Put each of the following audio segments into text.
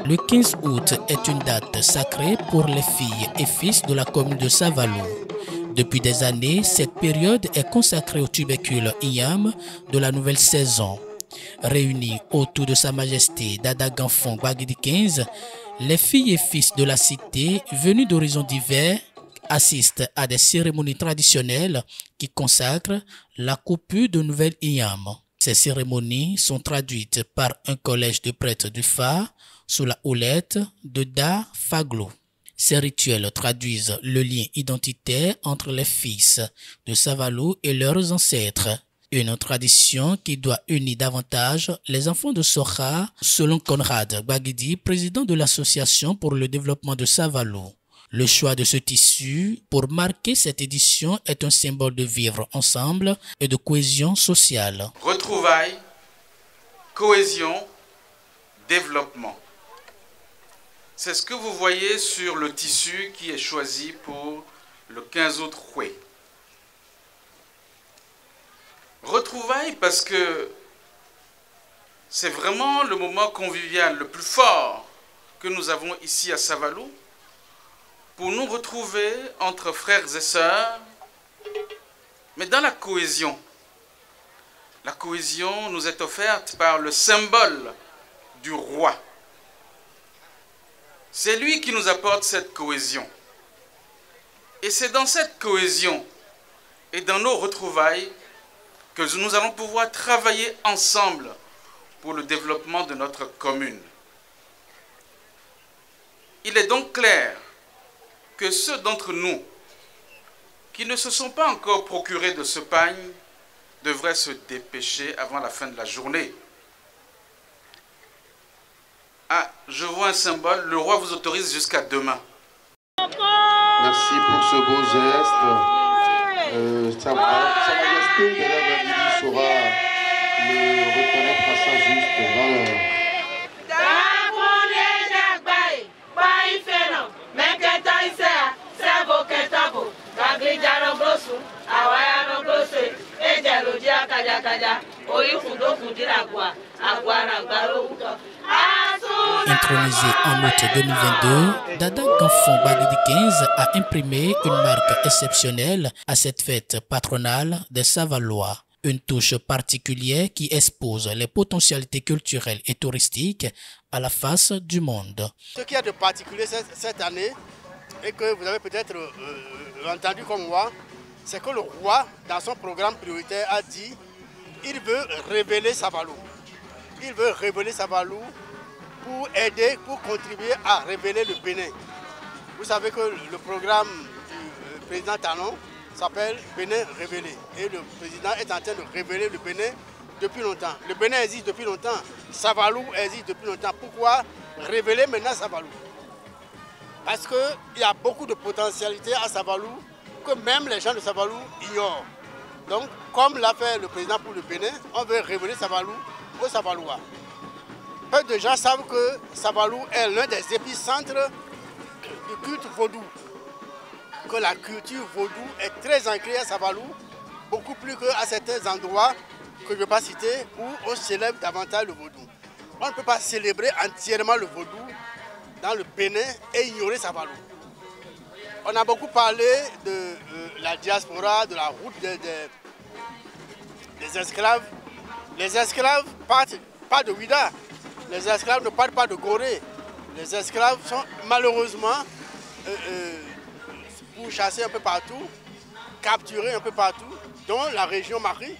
Le 15 août est une date sacrée pour les filles et fils de la commune de Savalou. Depuis des années, cette période est consacrée au tubercule Inyam de la nouvelle saison. Réunis autour de Sa Majesté Dada Ganfon Gbagidi 15, les filles et fils de la cité, venus d'horizons divers, assistent à des cérémonies traditionnelles qui consacrent la coupure de nouvelles Inyam. Ces cérémonies sont traduites par un collège de prêtres du phare sous la houlette de Da Faglo. Ces rituels traduisent le lien identitaire entre les fils de Savalou et leurs ancêtres. Une tradition qui doit unir davantage les enfants de Soka, selon Conrad Gbagidi, président de l'association pour le développement de Savalou. Le choix de ce tissu pour marquer cette édition est un symbole de vivre ensemble et de cohésion sociale. Retrouvailles, cohésion, développement. C'est ce que vous voyez sur le tissu qui est choisi pour le 15 août Houé. Retrouvailles parce que c'est vraiment le moment convivial le plus fort que nous avons ici à Savalou pour nous retrouver entre frères et sœurs, mais dans la cohésion. La cohésion nous est offerte par le symbole du roi. C'est lui qui nous apporte cette cohésion. Et c'est dans cette cohésion et dans nos retrouvailles que nous allons pouvoir travailler ensemble pour le développement de notre commune. Il est donc clair que ceux d'entre nous qui ne se sont pas encore procurés de ce pagne devraient se dépêcher avant la fin de la journée. Ah, je vois un symbole, le roi vous autorise jusqu'à demain. Merci pour ce beau geste. Sa Majesté de la Gbagidi saura le reconnaître à sa juste valeur. Intronisé en août 2022, Dada Ganfon Gbagidi 15 a imprimé une marque exceptionnelle à cette fête patronale des Savalois. Une touche particulière qui expose les potentialités culturelles et touristiques à la face du monde. Ce qu'il y a de particulier cette année, et que vous avez peut-être entendu comme moi, c'est que le roi, dans son programme prioritaire, a dit qu'il veut révéler Savalou. Il veut révéler Savalou pour aider, pour contribuer à révéler le Bénin. Vous savez que le programme du président Talon s'appelle Bénin révélé. Et le président est en train de révéler le Bénin depuis longtemps. Le Bénin existe depuis longtemps. Savalou existe depuis longtemps. Pourquoi révéler maintenant Savalou? Parce qu'il y a beaucoup de potentialités à Savalou que même les gens de Savalou ignorent. Donc, comme l'a fait le président pour le Bénin, on veut révéler Savalou aux Savalouas. Peu de gens savent que Savalou est l'un des épicentres du culte vaudou. Que la culture vaudou est très ancrée à Savalou, beaucoup plus qu'à certains endroits que je ne vais pas citer, où on célèbre davantage le vaudou. On ne peut pas célébrer entièrement le vaudou dans le Bénin et ignorer Savalou. On a beaucoup parlé de la diaspora, de la route des esclaves. Les esclaves partent pas de Ouida. Les esclaves ne partent pas de Gorée. Les esclaves sont malheureusement pourchassés un peu partout, capturés un peu partout, dont la région Mari,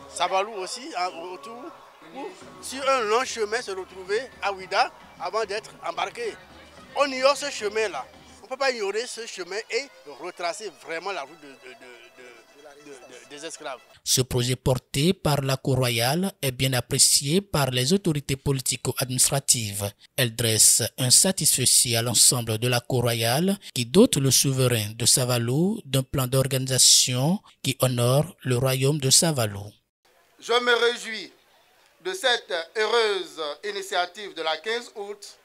Savalou aussi, autour, pour sur un long chemin se retrouver à Ouida avant d'être embarqués. On ignore ce chemin-là. On ne peut pas ignorer ce chemin et retracer vraiment la route des esclaves. Ce projet porté par la cour royale est bien apprécié par les autorités politico-administratives. Elle dresse un satisfecit à l'ensemble de la cour royale qui dote le souverain de Savalou d'un plan d'organisation qui honore le royaume de Savalou. Je me réjouis de cette heureuse initiative de la 15 août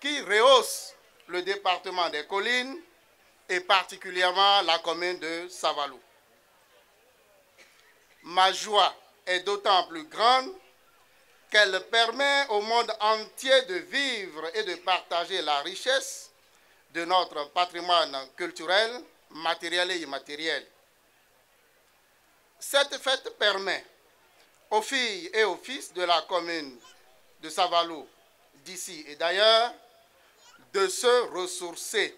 qui rehausse le département des collines et particulièrement la commune de Savalou. Ma joie est d'autant plus grande qu'elle permet au monde entier de vivre et de partager la richesse de notre patrimoine culturel, matériel et immatériel. Cette fête permet aux filles et aux fils de la commune de Savalou, d'ici et d'ailleurs, de se ressourcer.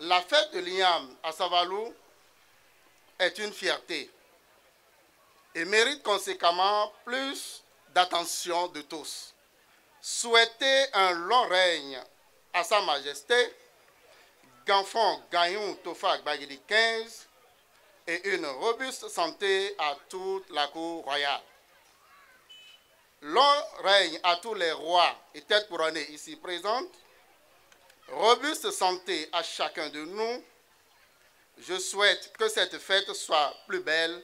La fête de l'Igname à Savalou est une fierté et mérite conséquemment plus d'attention de tous. Souhaiter un long règne à Sa Majesté Gamfon Gayoun Tofa Gbagidi 15 et une robuste santé à toute la cour royale. Long règne à tous les rois et têtes couronnées ici présentes. Robuste santé à chacun de nous. Je souhaite que cette fête soit plus belle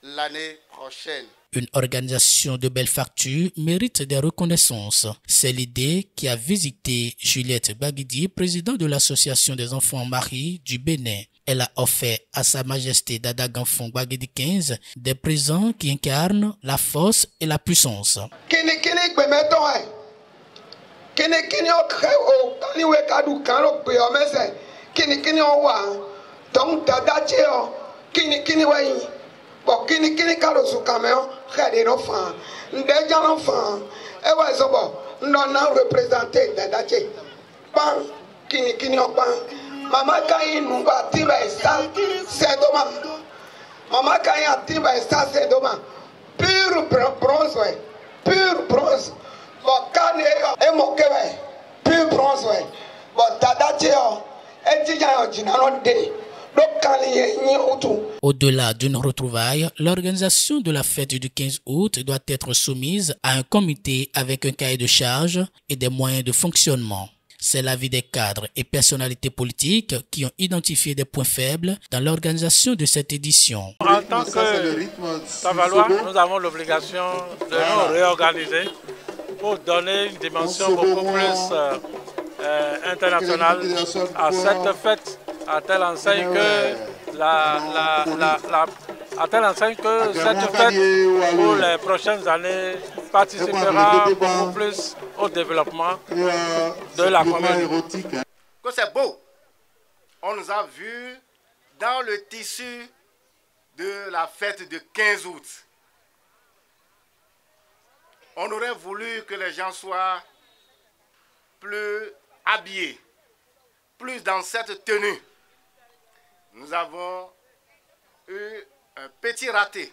l'année prochaine. Une organisation de belle facture mérite des reconnaissances. C'est l'idée qui a visité Juliette Gbagidi, présidente de l'Association des enfants mariés du Bénin. Elle a offert à Sa Majesté Dada Gamfon Gbagidi 15 des présents qui incarnent la force et la puissance. Bon, kini kalo su kameo khade no fan nde jano fan e wa so bo no na representer dadache ban kini o ban mama kai nu ba ti ba sta se do ma mama kai ati ba sta se do ma pure bronze bo kan e mo ke we pure bronze bo dadache o e ti ja o jina no de. Au-delà d'une retrouvaille, l'organisation de la fête du 15 août doit être soumise à un comité avec un cahier de charges et des moyens de fonctionnement. C'est l'avis des cadres et personnalités politiques qui ont identifié des points faibles dans l'organisation de cette édition. En tant que Savalois, nous avons l'obligation de nous réorganiser pour donner une dimension beaucoup plus internationale à cette fête. À telle enseigne que cette fête pour les prochaines années participera beaucoup plus au développement de la commune. Que c'est beau, on nous a vu dans le tissu de la fête du 15 août. On aurait voulu que les gens soient plus habillés, plus dans cette tenue. Nous avons eu un petit raté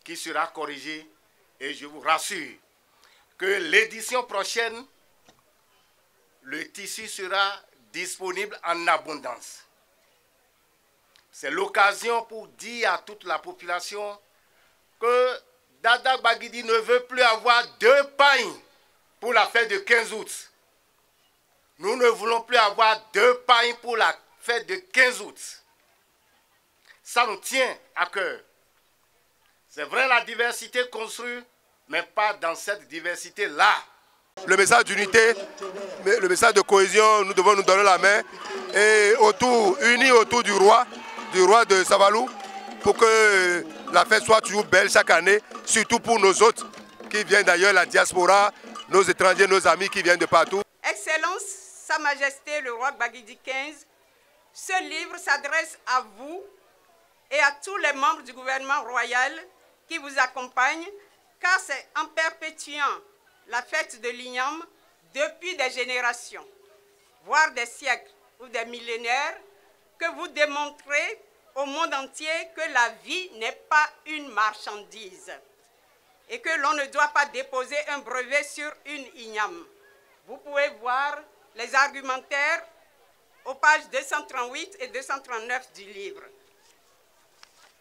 qui sera corrigé et je vous rassure que l'édition prochaine, le tissu sera disponible en abondance. C'est l'occasion pour dire à toute la population que Dada Gbagidi ne veut plus avoir 2 pailles pour la fête du 15 août. Nous ne voulons plus avoir 2 pailles pour la fête de 15 août. Ça nous tient à cœur. C'est vrai, la diversité construit, mais pas dans cette diversité-là. Le message d'unité, le message de cohésion, nous devons nous donner la main et unis autour du roi de Savalou, pour que la fête soit toujours belle chaque année, surtout pour nos autres qui viennent d'ailleurs, la diaspora, nos étrangers, nos amis qui viennent de partout. Excellence, Sa Majesté le roi Gbagidi 15, ce livre s'adresse à vous et à tous les membres du gouvernement royal qui vous accompagnent, car c'est en perpétuant la fête de l'Igname depuis des générations, voire des siècles ou des millénaires, que vous démontrez au monde entier que la vie n'est pas une marchandise et que l'on ne doit pas déposer un brevet sur une Igname. Vous pouvez voir les argumentaires aux pages 238 et 239 du livre.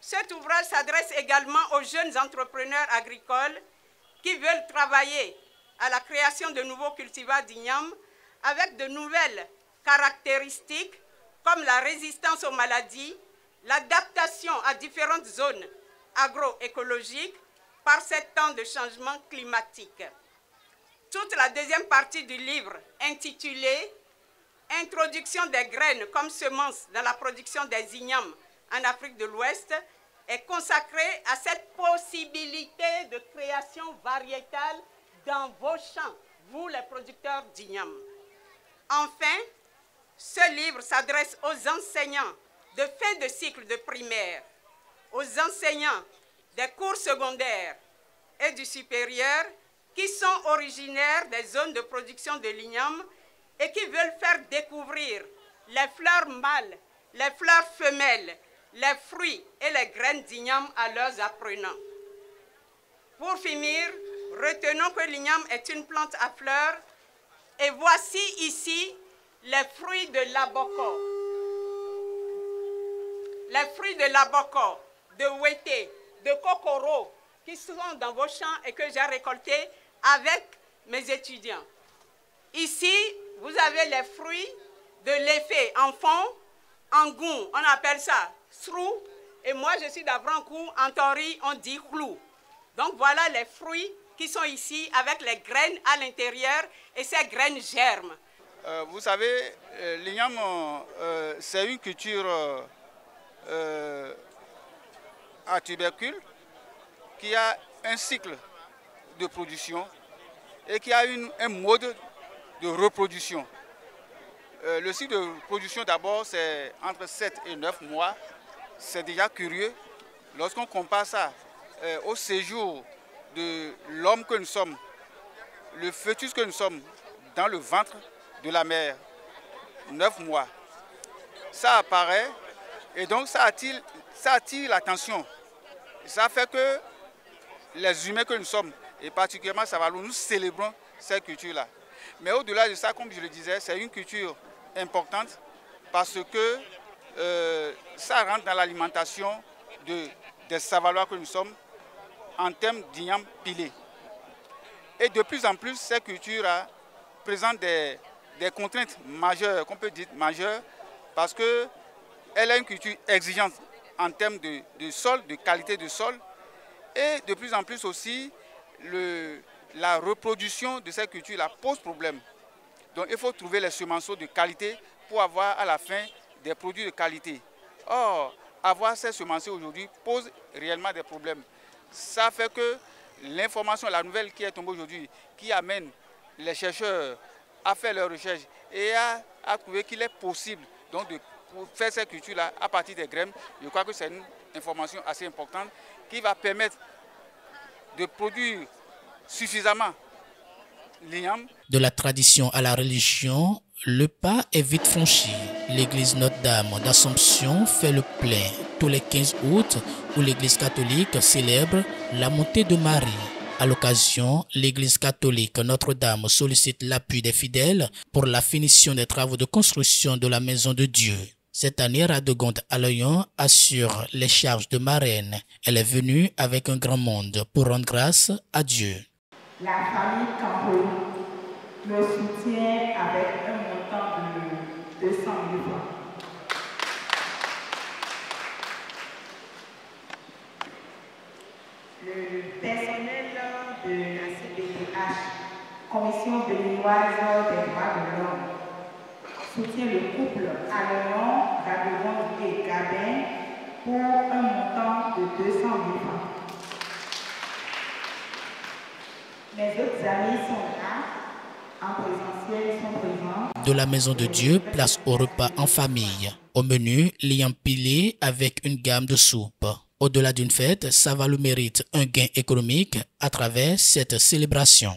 Cet ouvrage s'adresse également aux jeunes entrepreneurs agricoles qui veulent travailler à la création de nouveaux cultivars d'igname avec de nouvelles caractéristiques comme la résistance aux maladies, l'adaptation à différentes zones agroécologiques par ces temps de changement climatique. Toute la deuxième partie du livre, intitulée « Introduction des graines comme semences dans la production des ignames en Afrique de l'Ouest », est consacré à cette possibilité de création variétale dans vos champs, vous les producteurs d'igname. Enfin, ce livre s'adresse aux enseignants de fin de cycle de primaire, aux enseignants des cours secondaires et du supérieur qui sont originaires des zones de production de l'igname et qui veulent faire découvrir les fleurs mâles, les fleurs femelles, les fruits et les graines d'igname à leurs apprenants. Pour finir, retenons que l'igname est une plante à fleurs et voici ici les fruits de l'aboko. Les fruits de l'aboko, de ouété, de kokoro qui sont dans vos champs et que j'ai récoltés avec mes étudiants. Ici, vous avez les fruits de l'effet en fond, en goût, on appelle ça srou, et moi je suis d'Avrancourt, en tori, on dit clou. Donc voilà les fruits qui sont ici avec les graines à l'intérieur et ces graines germent. Vous savez, l'igname, c'est une culture à tubercules qui a un cycle de production et qui a un mode de reproduction. Le cycle de production d'abord c'est entre 7 et 9 mois. C'est déjà curieux lorsqu'on compare ça au séjour de l'homme que nous sommes, le fœtus que nous sommes dans le ventre de la mère, 9 mois. Ça apparaît et donc ça attire l'attention. Ça fait que les humains que nous sommes, et particulièrement Savalou, nous célébrons cette culture-là. Mais au-delà de ça, comme je le disais, c'est une culture importante parce que ça rentre dans l'alimentation des Savalois que nous sommes en termes d'igname pilé. Et de plus en plus, cette culture présente des contraintes majeures, qu'on peut dire majeures, parce qu'elle a une culture exigeante en termes de sol, de qualité de sol, et de plus en plus aussi, la reproduction de cette culture-là pose problème. Donc il faut trouver les semenceaux de qualité pour avoir à la fin des produits de qualité. Or, avoir ces semenceaux aujourd'hui pose réellement des problèmes. Ça fait que l'information, la nouvelle qui est tombée aujourd'hui, qui amène les chercheurs à faire leurs recherches et à trouver qu'il est possible donc de faire cette culture-là à partir des graines, je crois que c'est une information assez importante qui va permettre de produire suffisamment l'igname. De la tradition à la religion, le pas est vite franchi. L'église Notre-Dame d'Assomption fait le plein tous les 15 août où l'église catholique célèbre la montée de Marie. À l'occasion, l'église catholique Notre-Dame sollicite l'appui des fidèles pour la finition des travaux de construction de la maison de Dieu. Cette année, Radegonde Aloyon assure les charges de marraine. Elle est venue avec un grand monde pour rendre grâce à Dieu. La famille Campo me soutient avec un montant de 200 000 francs. Le personnel de la CPTH, Commission béninoise des droits de l'homme, soutient le couple Aloyon, Radegonde et Gabin pour un montant de 200 000 francs. Mes autres amis sont là, en présentiel, ils sont présents. De la maison de Dieu, place au repas en famille. Au menu, l'igname pilé avec une gamme de soupes. Au-delà d'une fête, Savalou mérite un gain économique à travers cette célébration.